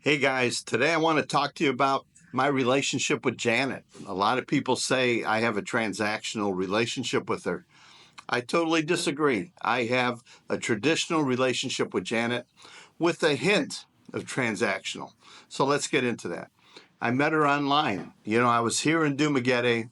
Hey guys, today I want to talk to you about my relationship with Janet. A lot of people say I have a transactional relationship with her. I totally disagree. I have a traditional relationship with Janet with a hint of transactional. So let's get into that. I met her online. I was here in Dumaguete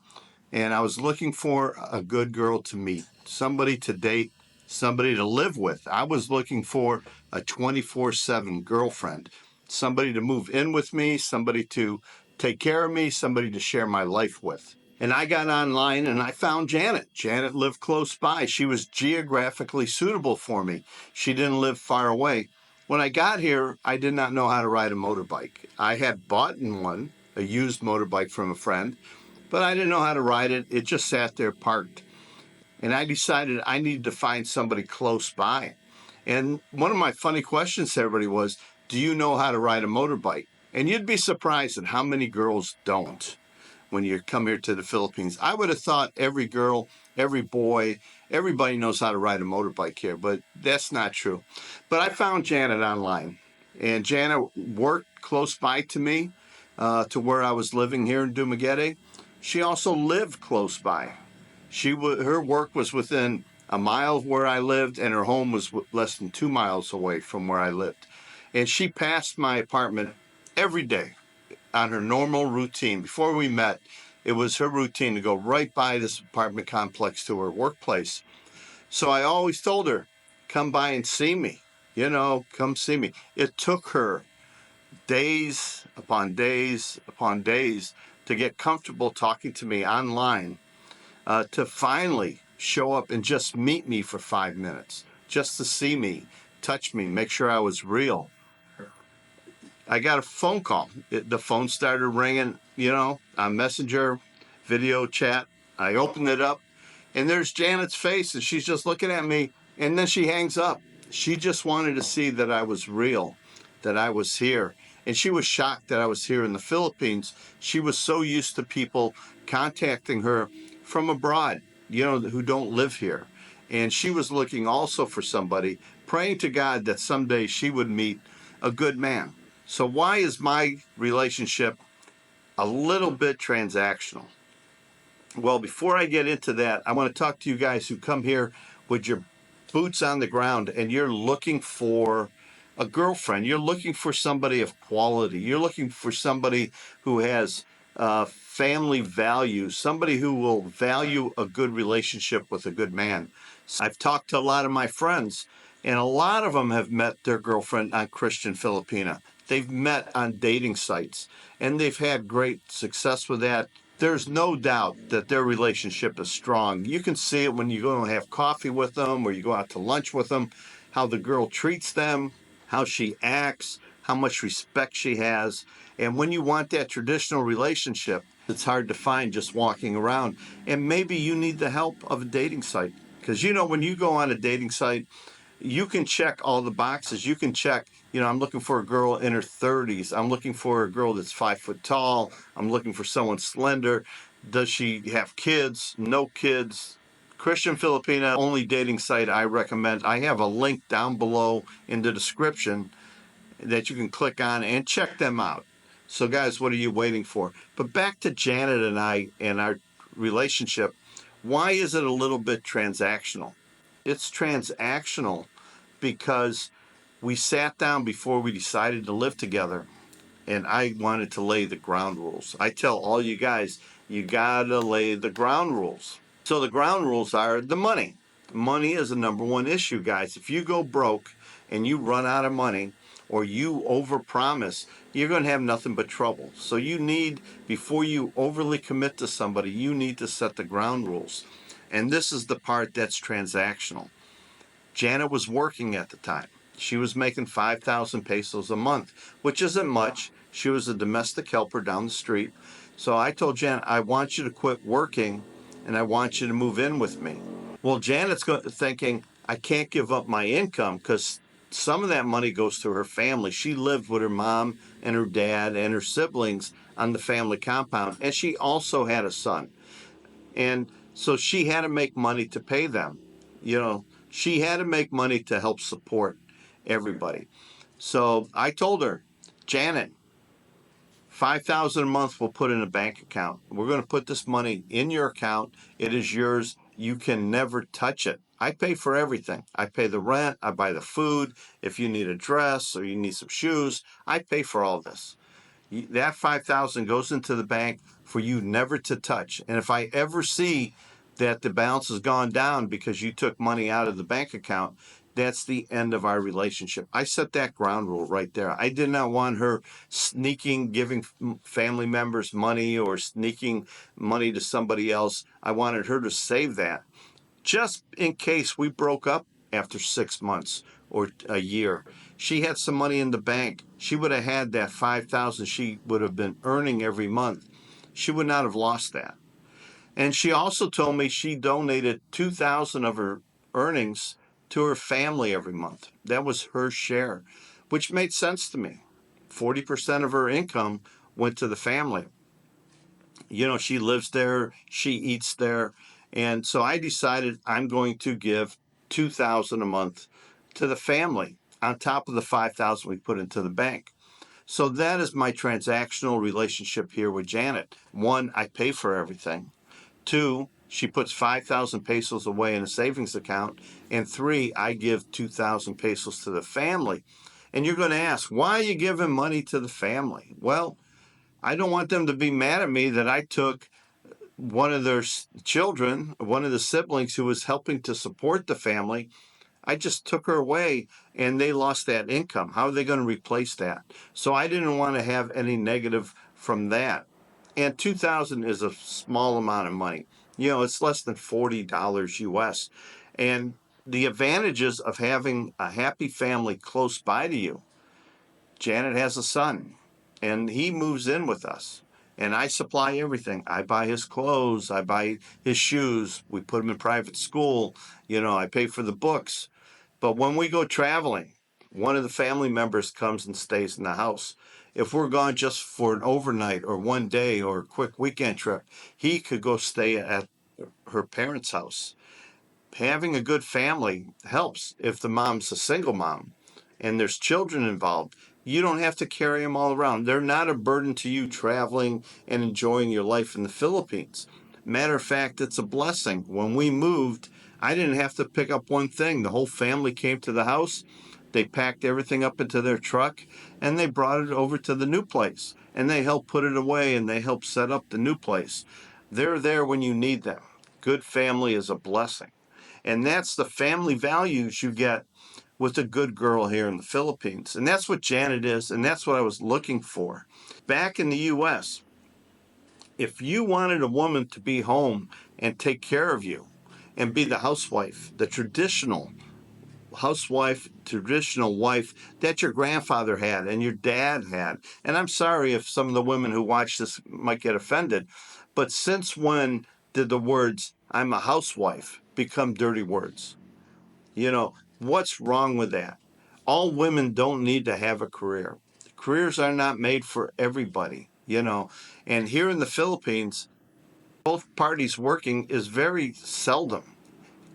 and I was looking for a good girl to meet, somebody to date, somebody to live with. I was looking for a 24/7 girlfriend, somebody to move in with me, somebody to take care of me, somebody to share my life with. And I got online and I found Janet. Janet lived close by. She was geographically suitable for me. She didn't live far away. When I got here, I did not know how to ride a motorbike. I had bought one, a used motorbike from a friend, but I didn't know how to ride it. It just sat there parked. And I decided I needed to find somebody close by. And one of my funny questions to everybody was, do you know how to ride a motorbike? And you'd be surprised at how many girls don't when you come here to the Philippines. I would have thought every girl, every boy, everybody knows how to ride a motorbike here, but that's not true. But I found Janet online, and Janet worked close by to me, to where I was living here in Dumaguete. She also lived close by. Her work was within a mile of where I lived, and her home was less than 2 miles away from where I lived. And she passed my apartment every day on her normal routine. Before we met, it was her routine to go right by this apartment complex to her workplace. So I always told her, come by and see me. Come see me. It took her days upon days upon days to get comfortable talking to me online, to finally show up and just meet me for 5 minutes, just to see me, touch me, make sure I was real. I got a phone call. The phone started ringing, on Messenger, video chat. I opened it up, and there's Janet's face, and she's just looking at me, and then she hangs up. She just wanted to see that I was real, that I was here. And she was shocked that I was here in the Philippines. She was so used to people contacting her from abroad, who don't live here. And she was looking also for somebody, praying to God that someday she would meet a good man. So why is my relationship a little bit transactional? Well, before I get into that, I want to talk to you guys who come here with your boots on the ground and you're looking for a girlfriend. You're looking for somebody of quality. You're looking for somebody who has family values, somebody who will value a good relationship with a good man. I've talked to a lot of my friends, and a lot of them have met their girlfriend on Christian Filipina. They've met on dating sites, and they've had great success with that. There's no doubt that their relationship is strong. You can see it when you go and have coffee with them or you go out to lunch with them, how the girl treats them, how she acts, how much respect she has. And when you want that traditional relationship, it's hard to find just walking around. And maybe you need the help of a dating site. Because when you go on a dating site, you can check all the boxes. You can check, I'm looking for a girl in her 30s. I'm looking for a girl that's 5 foot tall. I'm looking for someone slender. Does she have kids? No kids. Christian Filipina, only dating site I recommend. I have a link down below in the description that you can click on and check them out. So guys, what are you waiting for? But back to Janet and I and our relationship. Why is it a little bit transactional? It's transactional because we sat down before we decided to live together, and I wanted to lay the ground rules. I tell all you guys, you gotta lay the ground rules. So the ground rules are the money. Money is the number one issue, guys. If you go broke and you run out of money or you overpromise, you're going to have nothing but trouble. So you need, before you overly commit to somebody, you need to set the ground rules. And this is the part that's transactional. Janet was working at the time. She was making 5,000 pesos a month, which isn't much. She was a domestic helper down the street. So I told Janet, I want you to quit working and I want you to move in with me. Well, Janet's thinking, I can't give up my income because some of that money goes to her family. She lived with her mom and her dad and her siblings on the family compound, and she also had a son. And so she had to make money to pay them. She had to make money to help support everybody. So I told her, Janet, 5,000 a month we'll put in a bank account. We're going to put this money in your account. It is yours. You can never touch it. I pay for everything. I pay the rent. I buy the food. If you need a dress or you need some shoes, I pay for all this. That 5,000 goes into the bank for you never to touch. And if I ever see that the balance has gone down because you took money out of the bank account, that's the end of our relationship. I set that ground rule right there. I did not want her sneaking, giving family members money or sneaking money to somebody else. I wanted her to save that just in case we broke up after 6 months or a year. She had some money in the bank. She would have had that 5,000 she would have been earning every month. She would not have lost that. And she also told me she donated 2,000 of her earnings to her family every month. That was her share, which made sense to me. 40% of her income went to the family. She lives there, she eats there. And so I decided I'm going to give 2,000 a month to the family on top of the 5,000 we put into the bank. So that is my transactional relationship here with Janet. One, I pay for everything. Two, she puts 5,000 pesos away in a savings account. And three, I give 2,000 pesos to the family. And you're going to ask, why are you giving money to the family? Well, I don't want them to be mad at me that I took one of their children, one of the siblings who was helping to support the family. I just took her away and they lost that income. How are they going to replace that? So I didn't want to have any negative from that. And 2,000 is a small amount of money. It's less than $40 US. And the advantages of having a happy family close by to you. Janet has a son and he moves in with us. And I supply everything. I buy his clothes. I buy his shoes. We put him in private school. I pay for the books. But when we go traveling, one of the family members comes and stays in the house. If we're gone just for an overnight or one day or a quick weekend trip, he could go stay at her parents' house. Having a good family helps if the mom's a single mom and there's children involved. You don't have to carry them all around. They're not a burden to you traveling and enjoying your life in the Philippines. Matter of fact, it's a blessing. When we moved, I didn't have to pick up one thing. The whole family came to the house. They packed everything up into their truck and they brought it over to the new place. And they helped put it away and they helped set up the new place. They're there when you need them. Good family is a blessing. And that's the family values you get with a good girl here in the Philippines. And that's what Janet is, and that's what I was looking for. Back in the U.S., if you wanted a woman to be home and take care of you and be the housewife, the traditional housewife, traditional wife that your grandfather had and your dad had, and I'm sorry if some of the women who watch this might get offended, but since when did the words, I'm a housewife, become dirty words? What's wrong with that? All women don't need to have a career. Careers are not made for everybody. And here in the Philippines, both parties working is very seldom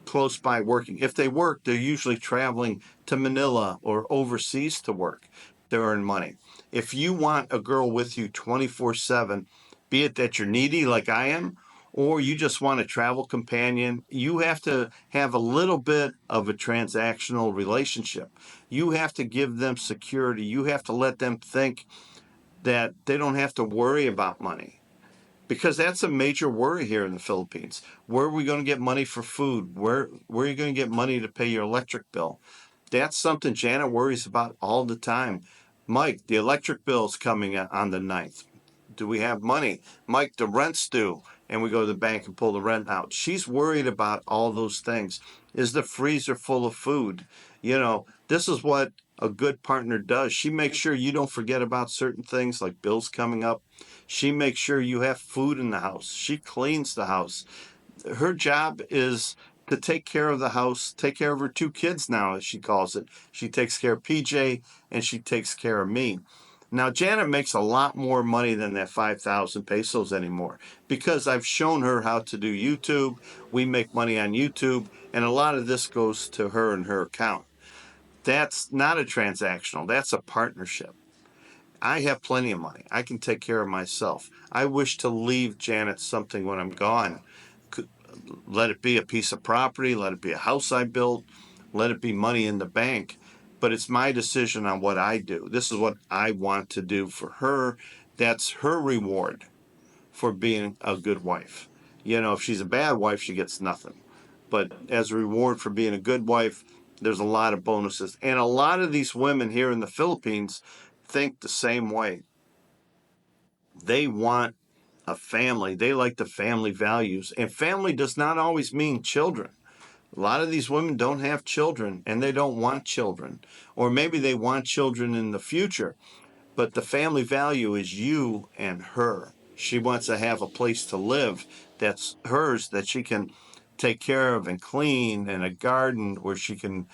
close by working. If they work, they're usually traveling to Manila or overseas to work to earn money. If you want a girl with you 24/7, be it that you're needy like I am, or you just want a travel companion, you have to have a little bit of a transactional relationship. You have to give them security. You have to let them think that they don't have to worry about money. Because that's a major worry here in the Philippines. Where are we going to get money for food? Where are you going to get money to pay your electric bill? That's something Janet worries about all the time. Mike, the electric bill's coming on the 9th. Do we have money? Mike, the rent's due. And we go to the bank and pull the rent out. She's worried about all those things. Is the freezer full of food? This is what a good partner does. She makes sure you don't forget about certain things like bills coming up. She makes sure you have food in the house. She cleans the house. Her job is to take care of the house, take care of her two kids now, as she calls it. She takes care of PJ and she takes care of me. Now, Janet makes a lot more money than that 5,000 pesos anymore because I've shown her how to do YouTube. We make money on YouTube, and a lot of this goes to her and her account. That's not a transactional. That's a partnership. I have plenty of money. I can take care of myself. I wish to leave Janet something when I'm gone. Let it be a piece of property, let it be a house I built, let it be money in the bank. But it's my decision on what I do. This is what I want to do for her. That's her reward for being a good wife. If she's a bad wife, she gets nothing. But as a reward for being a good wife, there's a lot of bonuses. And a lot of these women here in the Philippines think the same way. They want a family. They like the family values. And family does not always mean children. A lot of these women don't have children and they don't want children. Or maybe they want children in the future, but the family value is you and her. She wants to have a place to live that's hers, that she can take care of and clean, and a garden where she can,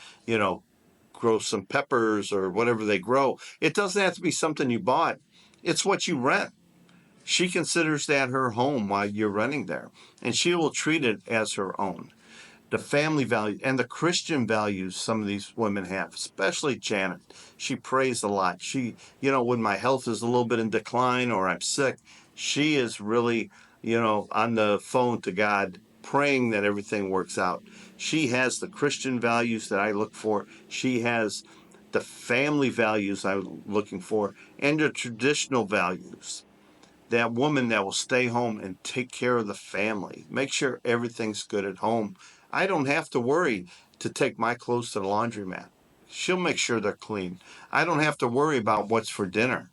grow some peppers or whatever they grow. It doesn't have to be something you bought. It's what you rent. She considers that her home while you're renting there, and she will treat it as her own. The family value and the Christian values some of these women have, especially Janet. She prays a lot. When my health is a little bit in decline or I'm sick, she is really, on the phone to God, praying that everything works out. She has the Christian values that I look for. She has the family values I'm looking for, and the traditional values. That woman that will stay home and take care of the family, make sure everything's good at home. I don't have to worry to take my clothes to the laundromat. She'll make sure they're clean. I don't have to worry about what's for dinner.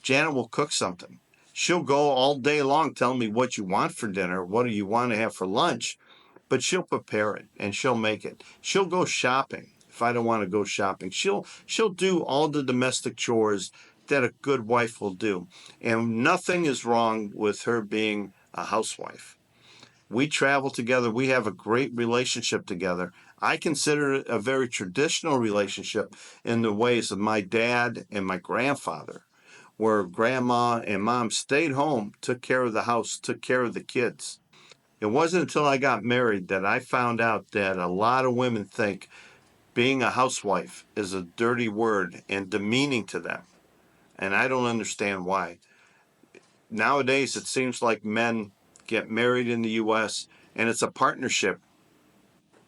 Janet will cook something. She'll go all day long telling me what you want for dinner, what do you want to have for lunch, but she'll prepare it and she'll make it. She'll go shopping if I don't want to go shopping. She'll do all the domestic chores that a good wife will do. And nothing is wrong with her being a housewife. We travel together. We have a great relationship together. I consider it a very traditional relationship in the ways of my dad and my grandfather, where grandma and mom stayed home, took care of the house, took care of the kids. It wasn't until I got married that I found out that a lot of women think being a housewife is a dirty word and demeaning to them. And I don't understand why. Nowadays, it seems like men get married in the U.S. and it's a partnership.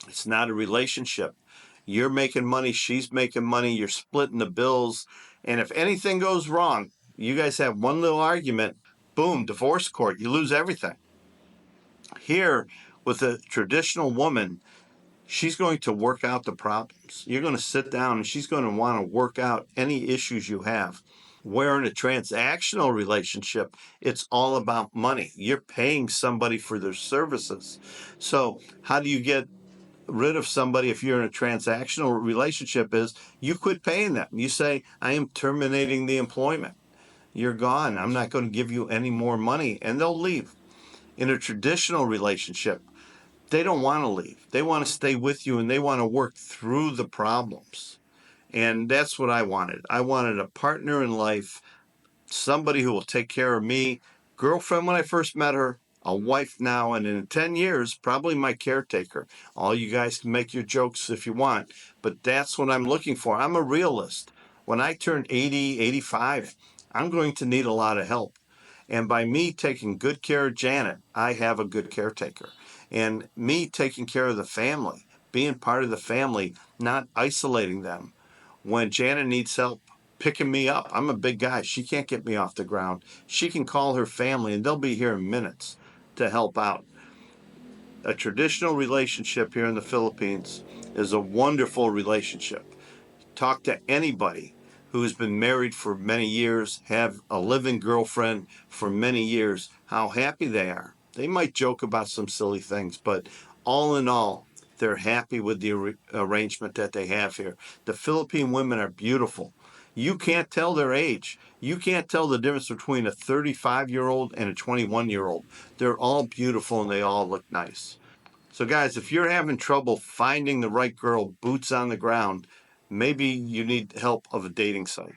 It's not a relationship. You're making money, she's making money, you're splitting the bills. And if anything goes wrong, you guys have one little argument, boom, divorce court, you lose everything. Here, with a traditional woman, she's going to work out the problems. You're going to sit down and she's going to want to work out any issues you have. Where in a transactional relationship, it's all about money. You're paying somebody for their services. So how do you get rid of somebody if you're in a transactional relationship? Is you quit paying them. You say, I am terminating the employment. You're gone. I'm not going to give you any more money. And they'll leave. In a traditional relationship, they don't want to leave. They want to stay with you and they want to work through the problems. And that's what I wanted. I wanted a partner in life, somebody who will take care of me. Girlfriend when I first met her, a wife now, and in 10 years, probably my caretaker. All you guys can make your jokes if you want, but that's what I'm looking for. I'm a realist. When I turn 80, 85, I'm going to need a lot of help. And by me taking good care of Janet, I have a good caretaker. And me taking care of the family, being part of the family, not isolating them. When Janet needs help picking me up, I'm a big guy. She can't get me off the ground. She can call her family and they'll be here in minutes to help out. A traditional relationship here in the Philippines is a wonderful relationship. Talk to anybody who's been married for many years, have a living girlfriend for many years, how happy they are. They might joke about some silly things, but all in all, they're happy with the arrangement that they have here. The Philippine women are beautiful. You can't tell their age. You can't tell the difference between a 35-year-old and a 21-year-old. They're all beautiful and they all look nice. So, guys, if you're having trouble finding the right girl, boots on the ground, maybe you need help of a dating site.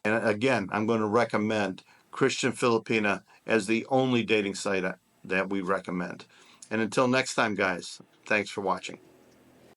And again, I'm going to recommend Christian Filipina as the only dating site that we recommend. And until next time, guys, thanks for watching.